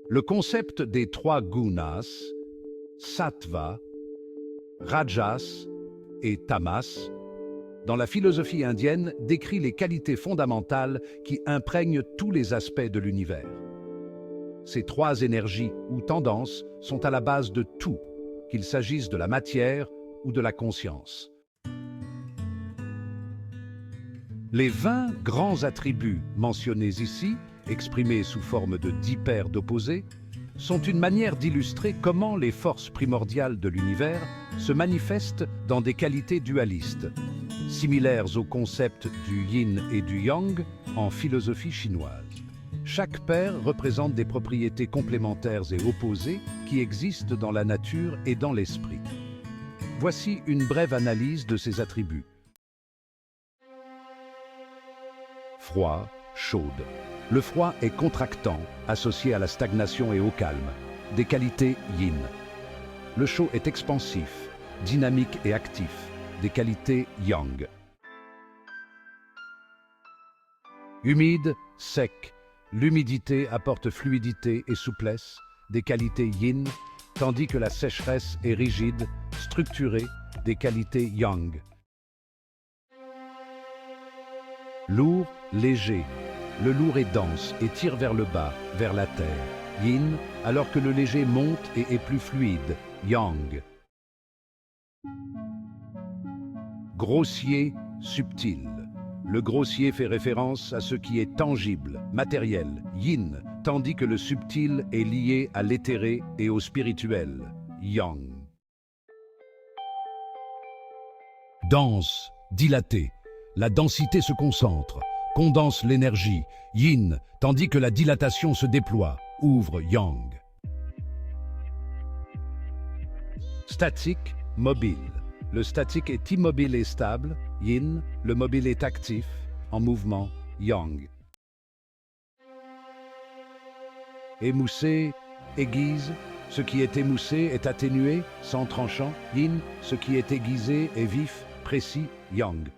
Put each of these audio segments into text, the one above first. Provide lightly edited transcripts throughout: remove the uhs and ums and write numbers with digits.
Le concept des trois gunas, sattva, rajas et tamas, dans la philosophie indienne, décrit les qualités fondamentales qui imprègnent tous les aspects de l'univers. Ces trois énergies ou tendances sont à la base de tout, qu'il s'agisse de la matière ou de la conscience. Les 20 grands attributs mentionnés ici, exprimés sous forme de 10 paires d'opposés, sont une manière d'illustrer comment les forces primordiales de l'univers se manifestent dans des qualités dualistes, similaires au concept du yin et du yang en philosophie chinoise. Chaque paire représente des propriétés complémentaires et opposées qui existent dans la nature et dans l'esprit. Voici une brève analyse de ces attributs. Froid, chaude. Le froid est contractant, associé à la stagnation et au calme, des qualités yin. Le chaud est expansif, dynamique et actif, des qualités yang. Humide, sec. L'humidité apporte fluidité et souplesse, des qualités yin, tandis que la sécheresse est rigide, structurée, des qualités yang. Lourd, léger. Le lourd est dense et tire vers le bas, vers la terre, yin, alors que le léger monte et est plus fluide, yang. Grossier, subtil. Le grossier fait référence à ce qui est tangible, matériel, yin, tandis que le subtil est lié à l'éthéré et au spirituel, yang. Dense, dilaté. La densité se concentre, condense l'énergie, yin, tandis que la dilatation se déploie, ouvre, yang. Statique, mobile. Le statique est immobile et stable, yin, le mobile est actif, en mouvement, yang. Émoussé, aiguise. Ce qui est émoussé est atténué, sans tranchant, yin. Ce qui est aiguisé est vif, précis, yang.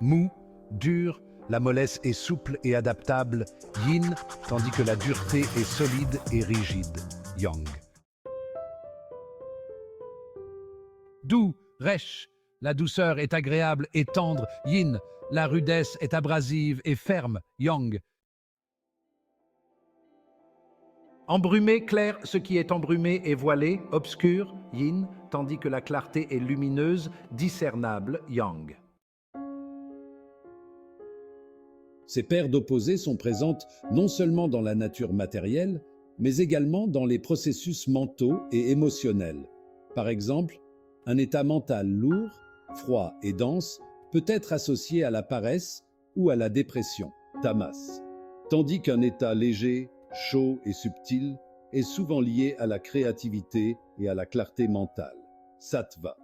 Mou, dur, la mollesse est souple et adaptable, yin, tandis que la dureté est solide et rigide, yang. Doux, rêche, la douceur est agréable et tendre, yin, la rudesse est abrasive et ferme, yang. Embrumé, clair, ce qui est embrumé est voilé, obscur, yin, tandis que la clarté est lumineuse, discernable, yang. Ces paires d'opposés sont présentes non seulement dans la nature matérielle, mais également dans les processus mentaux et émotionnels. Par exemple, un état mental lourd, froid et dense peut être associé à la paresse ou à la dépression, tamas, tandis qu'un état léger, chaud et subtil est souvent lié à la créativité et à la clarté mentale, sattva.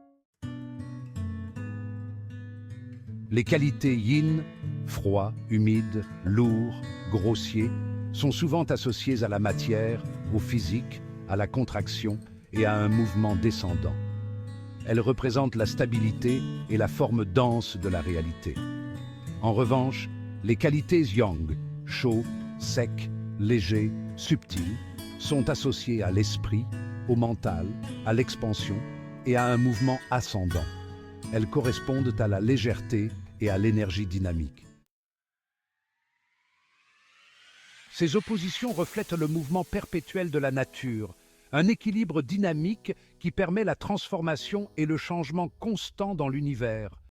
Les qualités yin, froid, humide, lourd, grossier, sont souvent associées à la matière, au physique, à la contraction et à un mouvement descendant. Elles représentent la stabilité et la forme dense de la réalité. En revanche, les qualités yang, chaud, sec, léger, subtil, sont associées à l'esprit, au mental, à l'expansion et à un mouvement ascendant. Elles correspondent à la légèreté et à l'énergie dynamique. Ces oppositions reflètent le mouvement perpétuel de la nature, un équilibre dynamique qui permet la transformation et le changement constant dans l'univers.